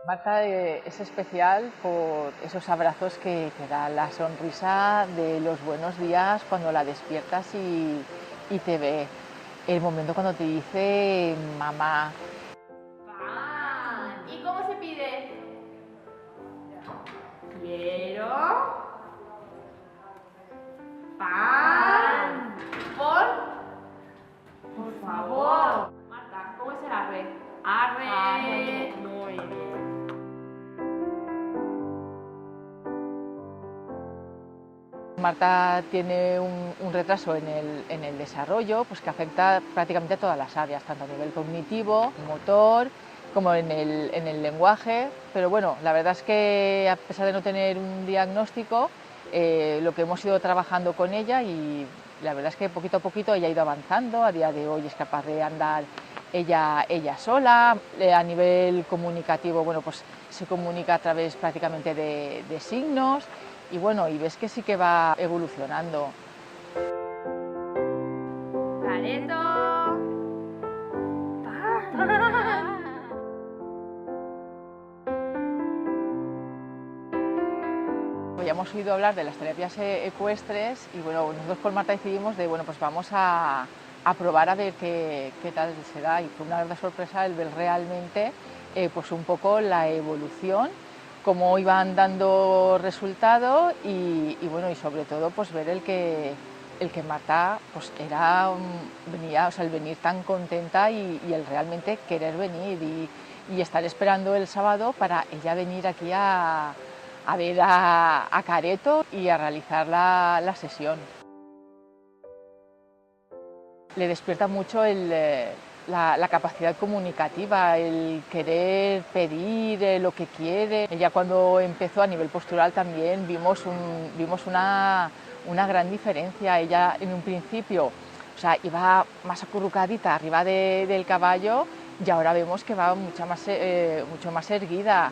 Marta es especial por esos abrazos que te da, la sonrisa de los buenos días cuando la despiertas y te ve. El momento cuando te dice mamá. Pan. ¿Y cómo se pide? Quiero pan. Por favor. Marta, ¿cómo es el arre? Arre. Muy bien. Marta tiene un retraso en el desarrollo, pues que afecta prácticamente a todas las áreas, tanto a nivel cognitivo, motor, como en el lenguaje. Pero bueno, la verdad es que a pesar de no tener un diagnóstico, lo que hemos ido trabajando con ella, y la verdad es que poquito a poquito ella ha ido avanzando. A día de hoy es capaz de andar ella sola. A nivel comunicativo, bueno, pues se comunica a través prácticamente de signos. Y bueno, y ves que sí que va evolucionando. Careto. Ya hemos oído hablar de las terapias ecuestres y bueno, nosotros con Marta decidimos de, bueno, pues vamos a probar a ver qué tal se da, y fue una gran sorpresa el ver realmente pues un poco la evolución, cómo iban dando resultado y bueno, y sobre todo pues ver el que Marta pues venía, o sea, el venir tan contenta y el realmente querer venir y estar esperando el sábado para ella venir aquí a ver a Careto y a realizar la sesión. Le despierta mucho la capacidad comunicativa, el querer pedir lo que quiere. Ella cuando empezó a nivel postural también vimos una gran diferencia. Ella en un principio, o sea, iba más acurrucadita arriba del caballo, y ahora vemos que va mucho más erguida.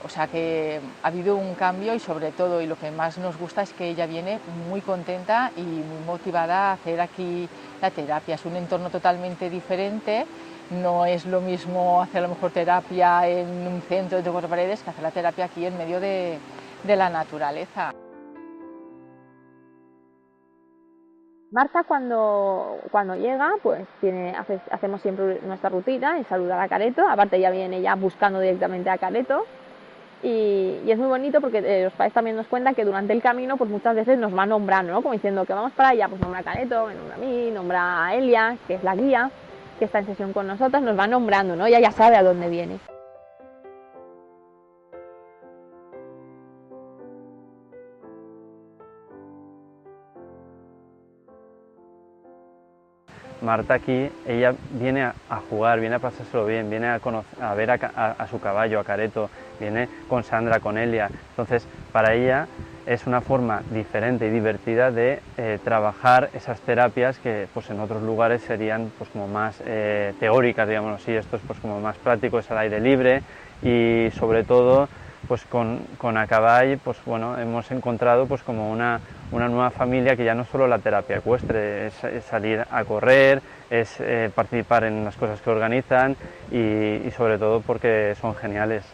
O sea que ha habido un cambio, y sobre todo, y lo que más nos gusta es que ella viene muy contenta y muy motivada a hacer aquí la terapia. Es un entorno totalmente diferente, no es lo mismo hacer a lo mejor terapia en un centro de cuatro paredes que hacer la terapia aquí en medio de la naturaleza. Marta cuando llega, pues hacemos siempre nuestra rutina y saludar a Careto. Aparte ella viene ya buscando directamente a Careto. Y es muy bonito porque los padres también nos cuentan que durante el camino pues muchas veces nos va nombrando, ¿no? Como diciendo que vamos para allá, pues nombra a Careto, me nombra a mí, nombra a Elia, que es la guía, que está en sesión con nosotras, nos va nombrando, ¿no? Ella ya sabe a dónde viene. Marta aquí, ella viene a jugar, viene a pasárselo bien, viene a ver a su caballo, a Careto, viene con Sandra, con Elia. Entonces, para ella es una forma diferente y divertida de trabajar esas terapias que pues, en otros lugares serían pues, como más teóricas, digamos así. Esto es pues, como más práctico, es al aire libre y sobre todo pues con Acabay pues bueno, hemos encontrado pues como una nueva familia, que ya no solo la terapia ecuestre, es salir a correr, es participar en las cosas que organizan y sobre todo porque son geniales.